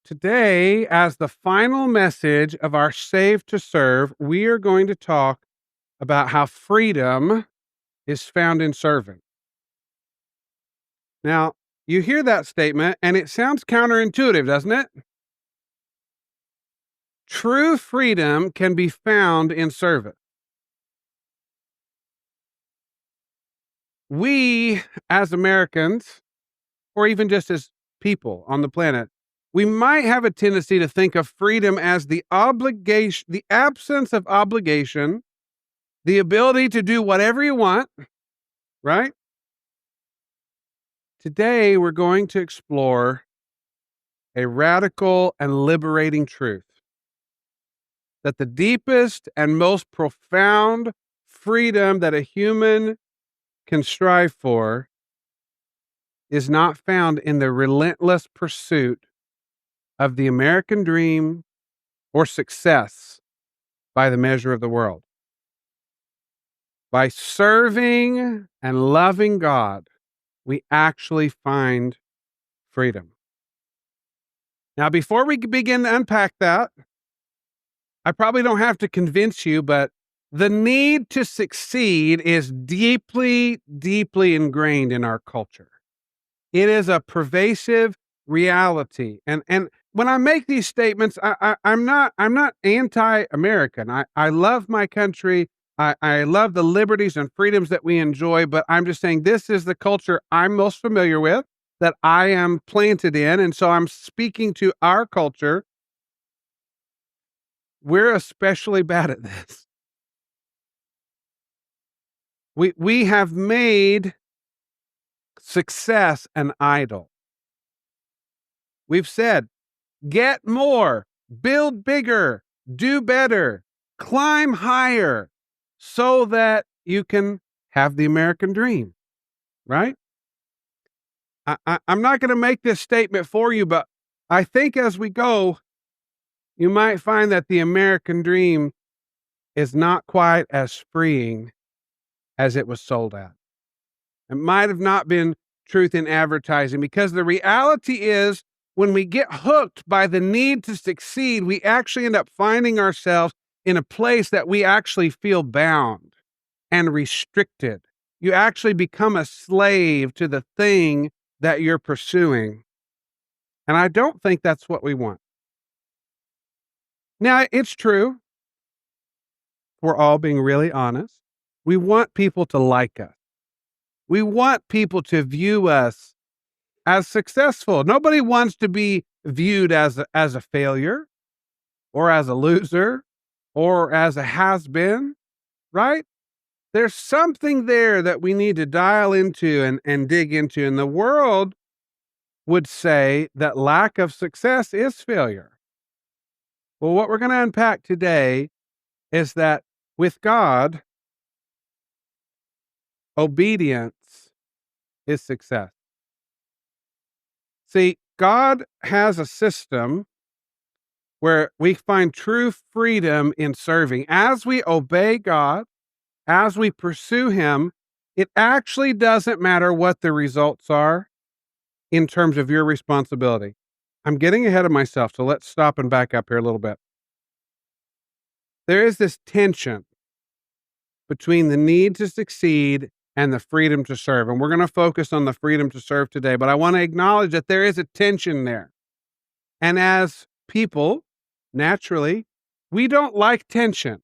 Today, as the final message of our Save to Serve, we are going to talk about how freedom is found in serving. Now, you hear that statement and it sounds counterintuitive, doesn't it? True freedom can be found in service. We, as Americans, or even just as people on the planet, we might have a tendency to think of freedom as the obligation, the absence of obligation, the ability to do whatever you want, right? Today, we're going to explore a radical and liberating truth that the deepest and most profound freedom that a human can strive for is not found in the relentless pursuit of the American dream or success by the measure of the world. By serving and loving God, we actually find freedom. Now, before we begin to unpack that, I probably don't have to convince you, but the need to succeed is deeply, deeply ingrained in our culture. It is a pervasive reality. And when I make these statements, I'm not anti-American. I love my country. I love the liberties and freedoms that we enjoy, but I'm just saying this is the culture I'm most familiar with, that I am planted in. And so I'm speaking to our culture. We're especially bad at this. We have made success an idol. We've said, get more, build bigger, do better, climb higher, so that you can have the American dream, right? I'm not going to make this statement for you, but I think as we go, you might find that the American dream is not quite as freeing as it was sold at. It might have not been truth in advertising, because the reality is when we get hooked by the need to succeed, we actually end up finding ourselves in a place that we actually feel bound and restricted. You actually become a slave to the thing that you're pursuing. And I don't think that's what we want. Now, it's true. We're all being really honest. We want people to like us. We want people to view us as successful. Nobody wants to be viewed as a failure or as a loser or as a has-been, right? There's something there that we need to dial into and dig into. And the world would say that lack of success is failure. Well, what we're going to unpack today is that with God, obedience is success. See, God has a system where we find true freedom in serving. As we obey God, as we pursue Him, it actually doesn't matter what the results are in terms of your responsibility. I'm getting ahead of myself, so let's stop and back up here a little bit. There is this tension between the need to succeed and the freedom to serve. And we're going to focus on the freedom to serve today, but I want to acknowledge that there is a tension there. And as people, naturally, we don't like tension.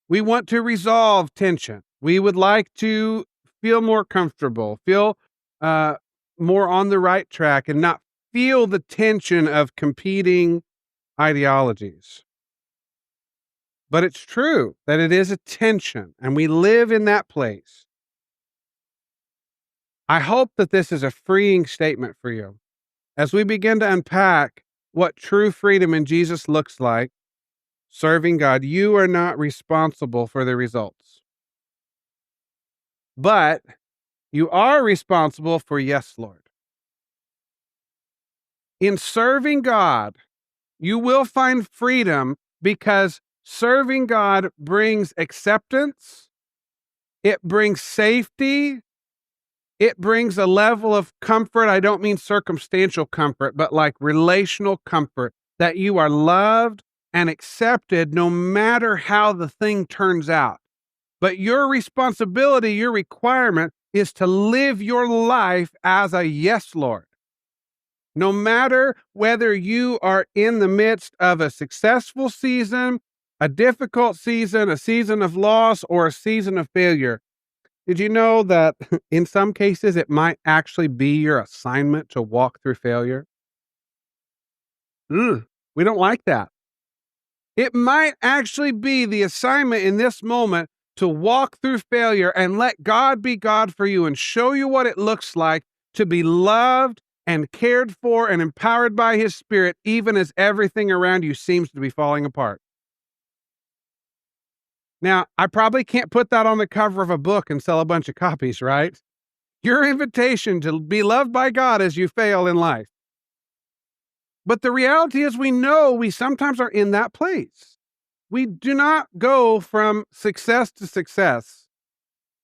We want to resolve tension. We would like to feel more comfortable, feel more on the right track, and not feel the tension of competing ideologies. But it's true that it is a tension, and we live in that place. I hope that this is a freeing statement for you. As we begin to unpack what true freedom in Jesus looks like, serving God, you are not responsible for the results. But you are responsible for yes, Lord. In serving God, you will find freedom because serving God brings acceptance, it brings safety, It brings a level of comfort. I don't mean circumstantial comfort, but like relational comfort that you are loved and accepted no matter how the thing turns out. But your responsibility, your requirement is to live your life as a yes, Lord. No matter whether you are in the midst of a successful season, a difficult season, a season of loss, or a season of failure. Did you know that in some cases it might actually be your assignment to walk through failure? We don't like that. It might actually be the assignment in this moment to walk through failure and let God be God for you and show you what it looks like to be loved and cared for and empowered by His Spirit, even as everything around you seems to be falling apart. Now, I probably can't put that on the cover of a book and sell a bunch of copies, right? Your invitation to be loved by God as you fail in life. But the reality is, we know we sometimes are in that place. We do not go from success to success.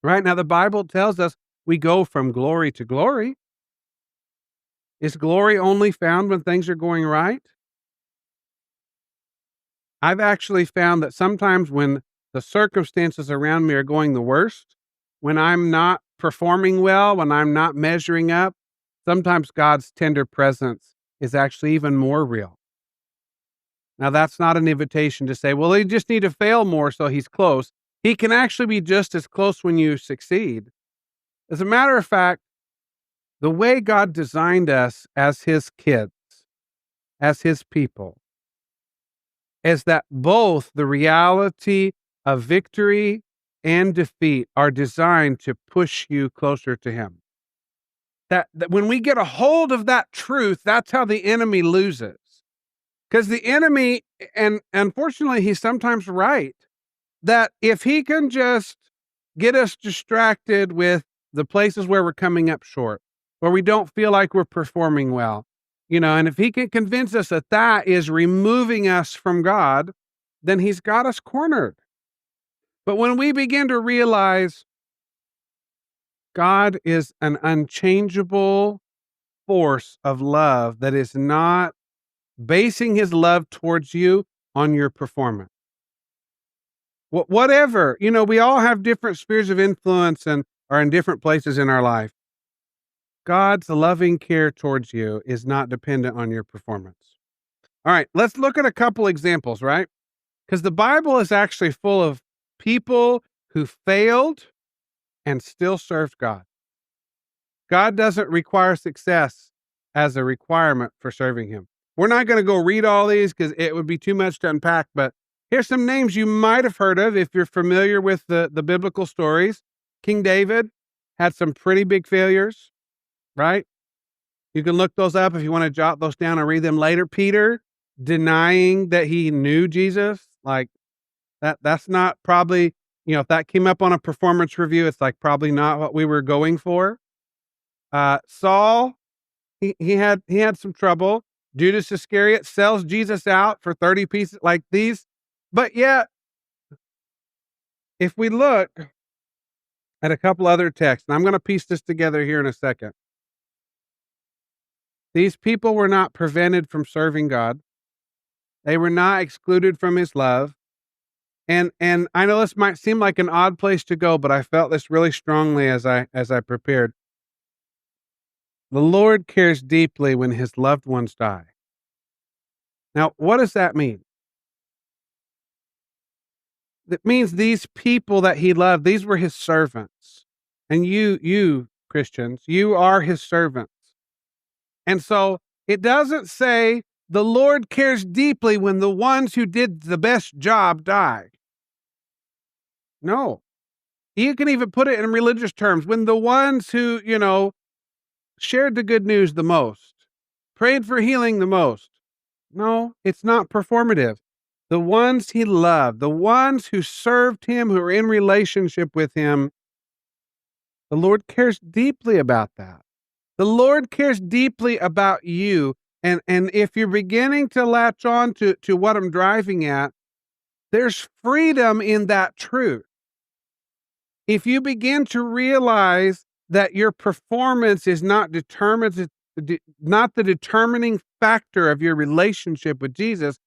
Right now, the Bible tells us we go from glory to glory. Is glory only found when things are going right? I've actually found that sometimes when the circumstances around me are going the worst, when I'm not performing well, when I'm not measuring up, sometimes God's tender presence is actually even more real. Now, that's not an invitation to say, well, you just need to fail more so He's close. He can actually be just as close when you succeed. As a matter of fact, the way God designed us as His kids, as His people, is that both the reality of victory and defeat are designed to push you closer to Him. That when we get a hold of that truth, that's how the enemy loses. Because the enemy, and unfortunately, he's sometimes right, that if he can just get us distracted with the places where we're coming up short, where we don't feel like we're performing well, and if he can convince us that that is removing us from God, then he's got us cornered. But when we begin to realize God is an unchangeable force of love that is not basing His love towards you on your performance. Whatever, we all have different spheres of influence and are in different places in our life. God's loving care towards you is not dependent on your performance. All right, let's look at a couple examples, right? Because the Bible is actually full of people who failed and still served God. God doesn't require success as a requirement for serving Him. We're not going to go read all these because it would be too much to unpack, but here's some names you might have heard of if you're familiar with the biblical stories. King David had some pretty big failures, right? You can look those up if you want to jot those down and read them later. Peter denying that he knew Jesus, like that's not probably, if that came up on a performance review, it's like probably not what we were going for. Saul, he had some trouble. Judas Iscariot sells Jesus out for 30 pieces like these. But yet, if we look at a couple other texts, and I'm going to piece this together here in a second. These people were not prevented from serving God. They were not excluded from His love. And I know this might seem like an odd place to go, but I felt this really strongly as I prepared. The Lord cares deeply when His loved ones die. Now, what does that mean? That means these people that He loved, these were His servants. And you Christians, you are His servants. And so it doesn't say the Lord cares deeply when the ones who did the best job die. No. You can even put it in religious terms. When the ones who, shared the good news the most, prayed for healing the most. No, it's not performative. The ones He loved, the ones who served Him, who are in relationship with Him, the Lord cares deeply about that. The Lord cares deeply about you. And if you're beginning to latch on to what I'm driving at, there's freedom in that truth. If you begin to realize that your performance is not the determining factor of your relationship with Jesus,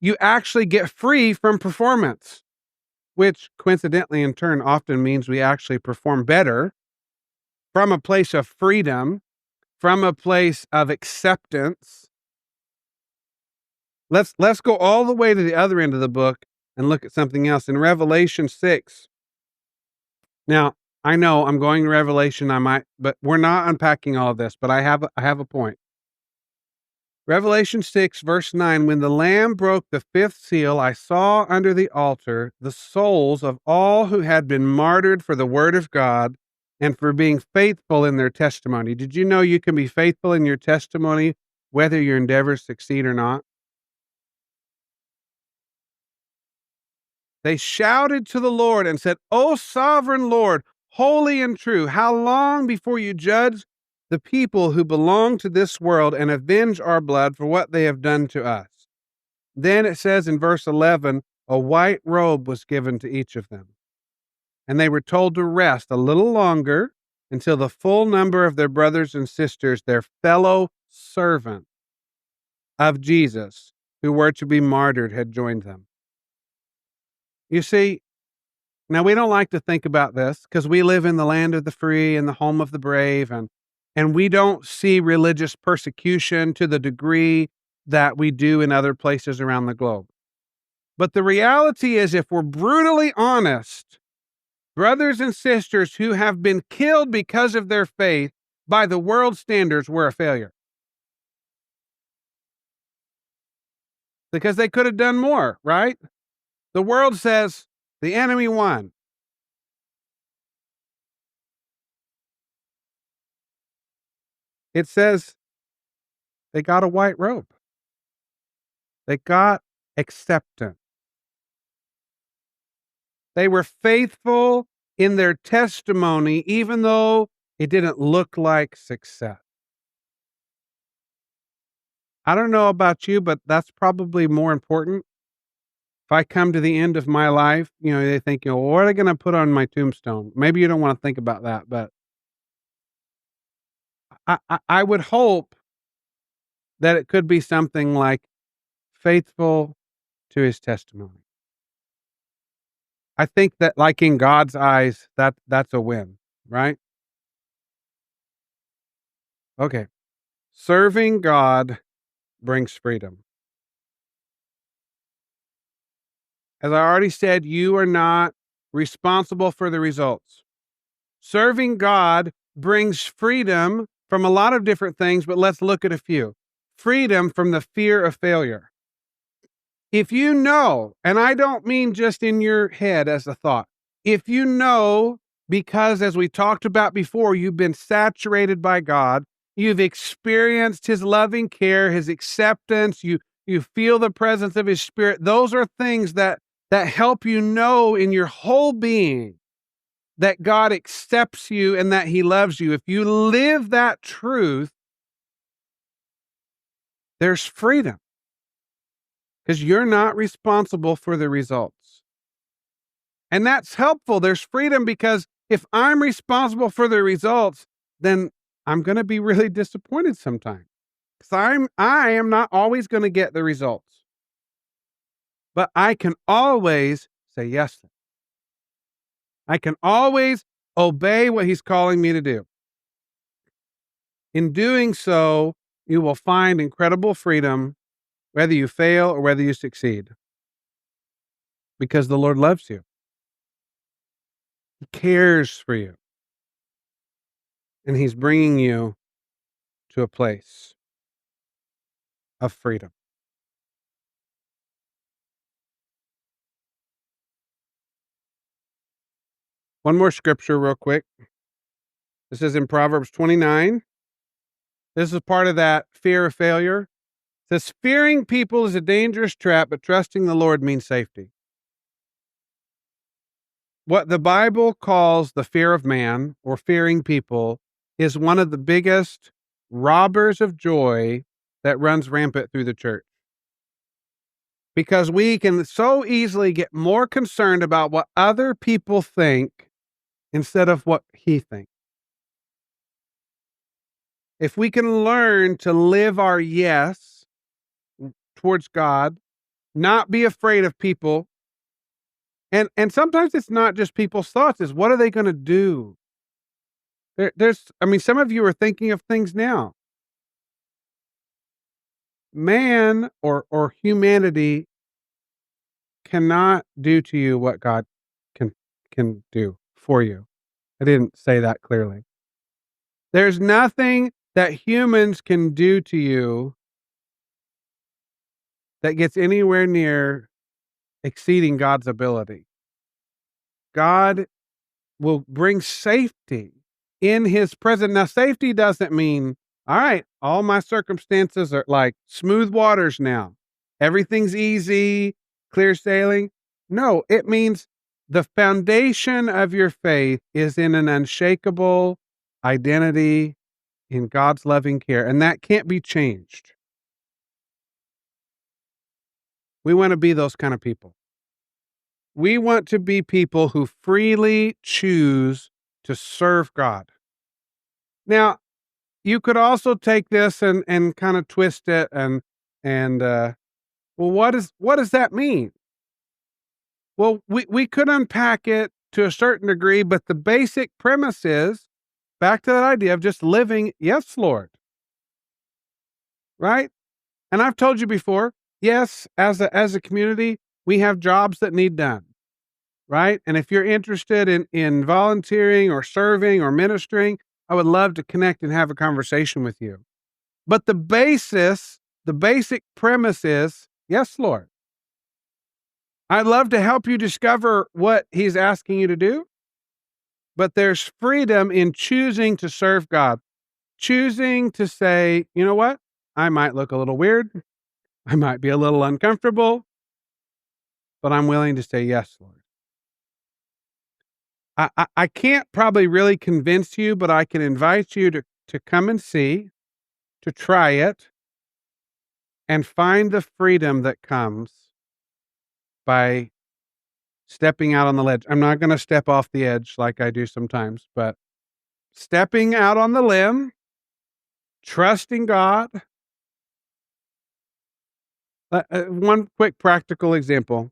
you actually get free from performance, which coincidentally in turn often means we actually perform better from a place of freedom, from a place of acceptance. Let's go all the way to the other end of the book and look at something else in Revelation 6. Now, I know I'm going to Revelation, but we're not unpacking all of this, but I have a point. Revelation 6 verse 9, when the Lamb broke the fifth seal, I saw under the altar the souls of all who had been martyred for the word of God and for being faithful in their testimony. Did you know you can be faithful in your testimony whether your endeavors succeed or not? They shouted to the Lord and said, O sovereign Lord, holy and true, how long before you judge the people who belong to this world and avenge our blood for what they have done to us? Then it says in verse 11, a white robe was given to each of them, and they were told to rest a little longer until the full number of their brothers and sisters, their fellow servants of Jesus, who were to be martyred, had joined them. You see, now we don't like to think about this because we live in the land of the free and the home of the brave, and we don't see religious persecution to the degree that we do in other places around the globe. But the reality is, if we're brutally honest, brothers and sisters who have been killed because of their faith by the world standards were a failure. Because they could have done more, right? The world says the enemy won. It says they got a white robe. They got acceptance. They were faithful in their testimony, even though it didn't look like success. I don't know about you, but that's probably more important. If I come to the end of my life, they think, what are they going to put on my tombstone? Maybe you don't want to think about that, but I would hope that it could be something like faithful to his testimony. I think that, like, in God's eyes, that's a win, right? Okay. Serving God brings freedom. As I already said, you are not responsible for the results. Serving God brings freedom from a lot of different things, but let's look at a few. Freedom from the fear of failure. If you know, and I don't mean just in your head as a thought, if you know, because as we talked about before, you've been saturated by God, you've experienced his loving care, his acceptance, you feel the presence of his spirit. Those are things that help you know in your whole being that God accepts you and that he loves you. If you live that truth, there's freedom because you're not responsible for the results. And that's helpful. There's freedom because if I'm responsible for the results, then I'm going to be really disappointed sometimes because I am not always going to get the results. But I can always say yes. I can always obey what he's calling me to do. In doing so, you will find incredible freedom, whether you fail or whether you succeed, because the Lord loves you. He cares for you. And he's bringing you to a place of freedom. One more scripture real quick. This is in Proverbs 29. This is part of that fear of failure. It says, fearing people is a dangerous trap, but trusting the Lord means safety. What the Bible calls the fear of man or fearing people is one of the biggest robbers of joy that runs rampant through the church. Because we can so easily get more concerned about what other people think instead of what he thinks. If we can learn to live our yes towards God, not be afraid of people, and sometimes it's not just people's thoughts, it's what are they gonna do? I mean, some of you are thinking of things now. Man or humanity cannot do to you what God can do for you. I didn't say that clearly. There's nothing that humans can do to you that gets anywhere near exceeding God's ability. God will bring safety in his presence. Now, safety doesn't mean, all right, all my circumstances are like smooth waters now. Everything's easy, clear sailing. No, it means the foundation of your faith is in an unshakable identity in God's loving care, and that can't be changed. We want to be those kind of people. We want to be people who freely choose to serve God. Now, you could also take this and kind of twist it and well, what does that mean? Well, we could unpack it to a certain degree, but the basic premise is back to that idea of just living, yes, Lord. Right? And I've told you before, yes, as a community, we have jobs that need done. Right? And if you're interested in volunteering or serving or ministering, I would love to connect and have a conversation with you. But the basic premise is, yes, Lord. I'd love to help you discover what he's asking you to do, but there's freedom in choosing to serve God, choosing to say, you know what? I might look a little weird. I might be a little uncomfortable, but I'm willing to say, yes, Lord. I can't probably really convince you, but I can invite you to come and see, to try it, and find the freedom that comes by stepping out on the ledge. I'm not going to step off the edge like I do sometimes, but stepping out on the limb, trusting God. One quick practical example.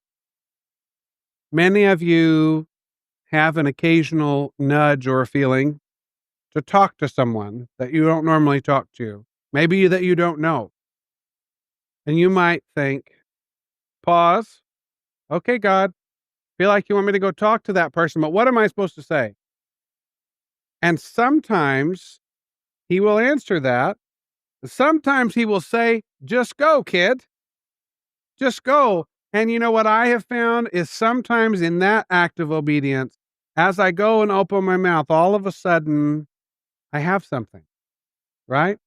Many of you have an occasional nudge or a feeling to talk to someone that you don't normally talk to, maybe that you don't know. And you might think, pause. Okay, God, feel like you want me to go talk to that person, but what am I supposed to say? And sometimes he will answer that. Sometimes he will say, just go, kid. Just go. And you know what I have found is sometimes in that act of obedience, as I go and open my mouth, all of a sudden I have something, right?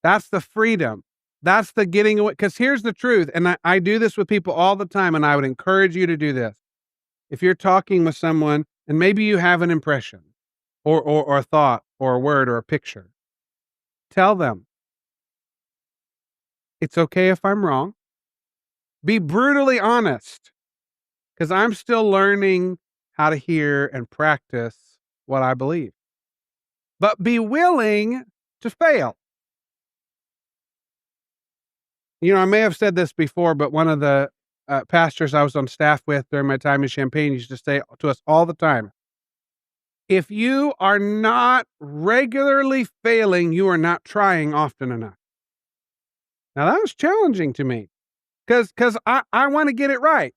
That's the freedom. That's the getting away. Because here's the truth. And I do this with people all the time. And I would encourage you to do this. If you're talking with someone and maybe you have an impression or a thought or a word or a picture, tell them it's okay if I'm wrong. Be brutally honest because I'm still learning how to hear and practice what I believe. But be willing to fail. You know, I may have said this before, but one of the pastors I was on staff with during my time in Champaign used to say to us all the time, if you are not regularly failing, you are not trying often enough. Now that was challenging to me because I want to get it right.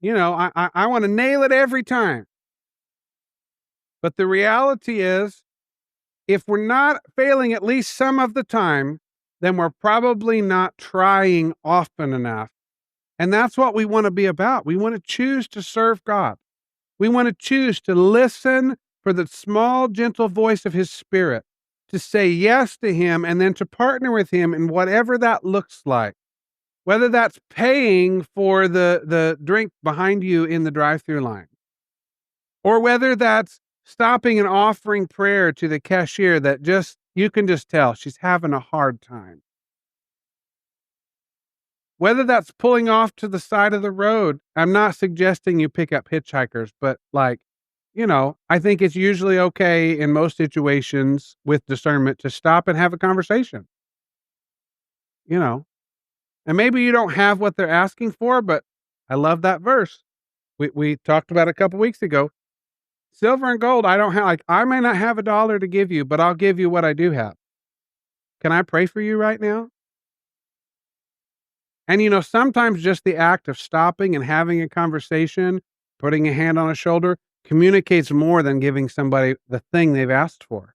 You know, I want to nail it every time. But the reality is, if we're not failing at least some of the time, then we're probably not trying often enough. And that's what we want to be about. We want to choose to serve God. We want to choose to listen for the small, gentle voice of his spirit, to say yes to him, and then to partner with him in whatever that looks like. Whether that's paying for the drink behind you in the drive-through line, or whether that's stopping and offering prayer to the cashier that you can just tell she's having a hard time. Whether that's pulling off to the side of the road. I'm not suggesting you pick up hitchhikers, but like I think it's usually okay in most situations with discernment to stop and have a conversation, you know? And maybe you don't have what they're asking for, but I love that verse. We talked about it a couple weeks ago. Silver and gold, I don't have, like, I may not have a dollar to give you, but I'll give you what I do have. Can I pray for you right now? And sometimes just the act of stopping and having a conversation, putting a hand on a shoulder, communicates more than giving somebody the thing they've asked for.